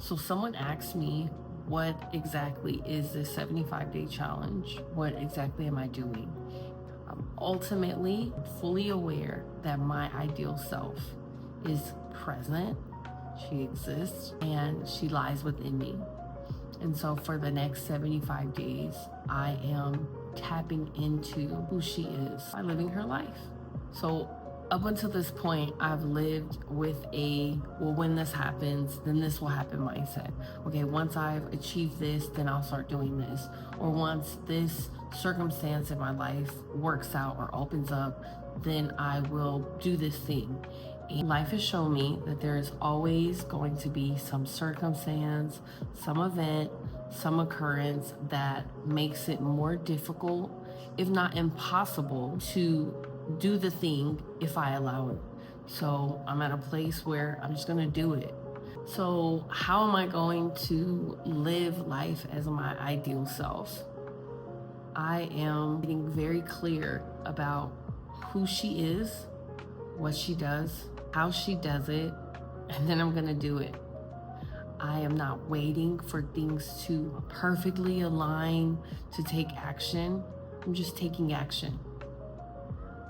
So someone asked me, what exactly is this 75-day challenge? What exactly am I doing? I'm ultimately fully aware that my ideal self is present, she exists, and she lies within me. And so for the next 75 days, I am tapping into who she is by living her life. So up until this point, I've lived with well, when this happens, then this will happen mindset. Okay, once I've achieved this, then I'll start doing this. Or once this circumstance in my life works out or opens up, then I will do this thing. And life has shown me that there is always going to be some circumstance, some event, some occurrence that makes it more difficult, if not impossible, to do the thing if I allow it. So I'm at a place where I'm just gonna do it. So how am I going to live life as my ideal self? I am getting very clear about who she is, what she does, how she does it, and then I'm gonna do it. I am not waiting for things to perfectly align to take action. I'm just taking action.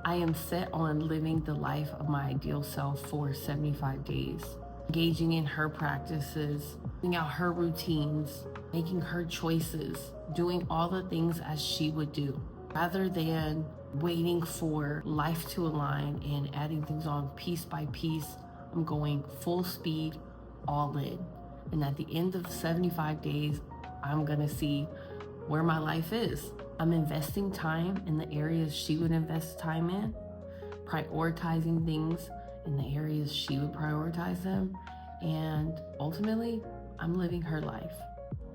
I am set on living the life of my ideal self for 75 days, engaging in her practices, living out her routines, making her choices, doing all the things as she would do, rather than waiting for life to align and adding things on piece by piece. I'm going full speed, all in. And at the end of 75 days, I'm gonna see where my life is. I'm investing time in the areas she would invest time in, prioritizing things in the areas she would prioritize them, and ultimately, I'm living her life.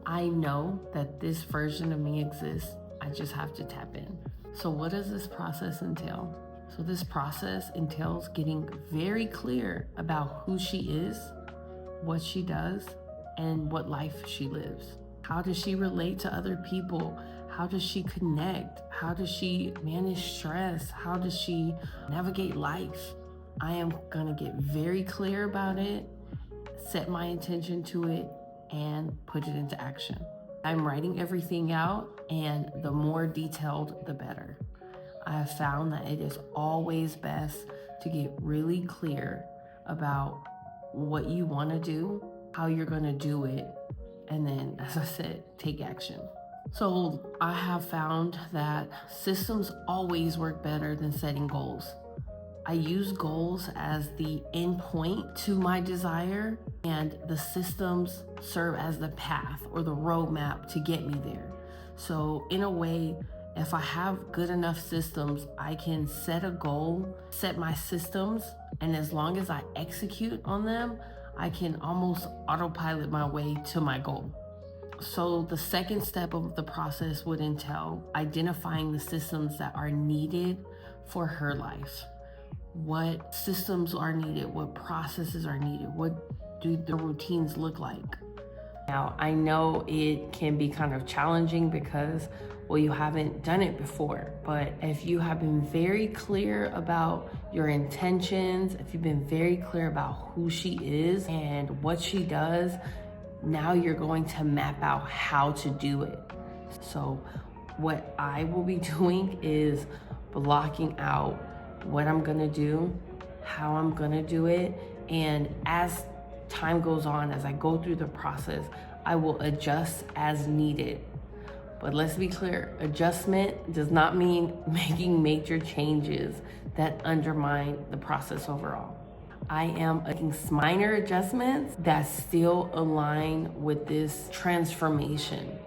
I know that this version of me exists. I just have to tap in. So what does this process entail? So this process entails getting very clear about who she is, what she does, and what life she lives. How does she relate to other people? How does she connect? How does she manage stress? How does she navigate life? I am gonna get very clear about it, set my intention to it, and put it into action. I'm writing everything out, and the more detailed, the better. I have found that it is always best to get really clear about what you wanna do, how you're gonna do it, and then, as I said, take action. So I have found that systems always work better than setting goals. I use goals as the end point to my desire, and the systems serve as the path or the roadmap to get me there. So in a way, if I have good enough systems, I can set a goal, set my systems, and as long as I execute on them, I can almost autopilot my way to my goal. So the second step of the process would entail identifying the systems that are needed for her life. What systems are needed? What processes are needed? What do the routines look like? Now, I know it can be kind of challenging because, well, you haven't done it before, but if you have been very clear about your intentions, if you've been very clear about who she is and what she does, now you're going to map out how to do it. So what I will be doing is blocking out what I'm gonna do, how I'm gonna do it, and as time goes on, as I go through the process, I will adjust as needed. But let's be clear, adjustment does not mean making major changes that undermine the process overall. I am making minor adjustments that still align with this transformation,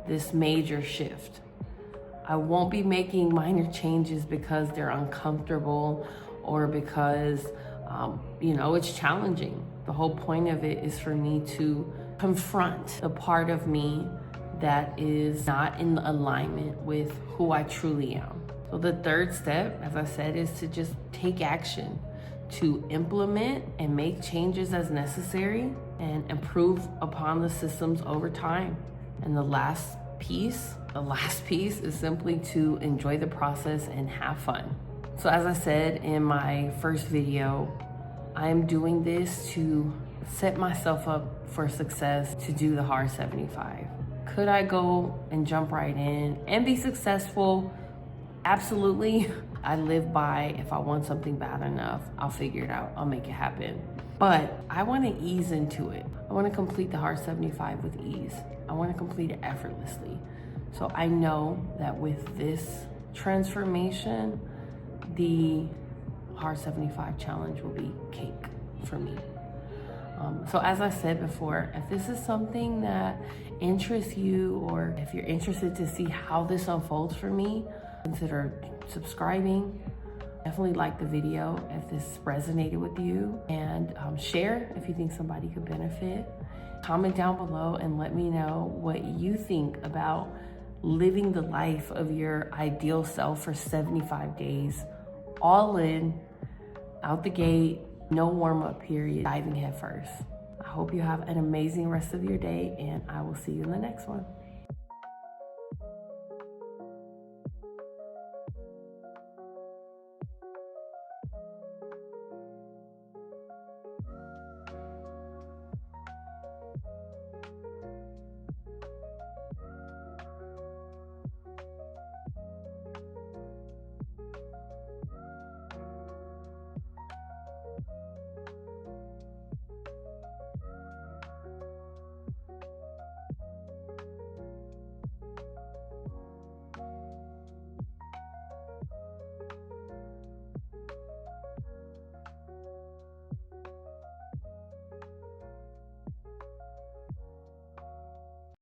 this major shift. I won't be making minor changes because they're uncomfortable or because, it's challenging. The whole point of it is for me to confront the part of me that is not in alignment with who I truly am. So the third step, as I said, is to just take action, to implement and make changes as necessary and improve upon the systems over time. And the last piece is simply to enjoy the process and have fun. So as I said in my first video, I'm doing this to set myself up for success to do the hard 75? Could I go and jump right in and be successful? Absolutely. I live by, if I want something bad enough, I'll figure it out. I'll make it happen. But I want to ease into it. I want to complete the hard 75 with ease. I want to complete it effortlessly. So I know that with this transformation, the hard 75 challenge will be cake for me. So as I said before, if this is something that interests you, or if you're interested to see how this unfolds for me, consider subscribing. Definitely like the video if this resonated with you, and share if you think somebody could benefit. Comment down below and let me know what you think about living the life of your ideal self for 75 days, all in, out the gate, no warm-up period, diving head first. I hope you have an amazing rest of your day, and I will see you in the next one.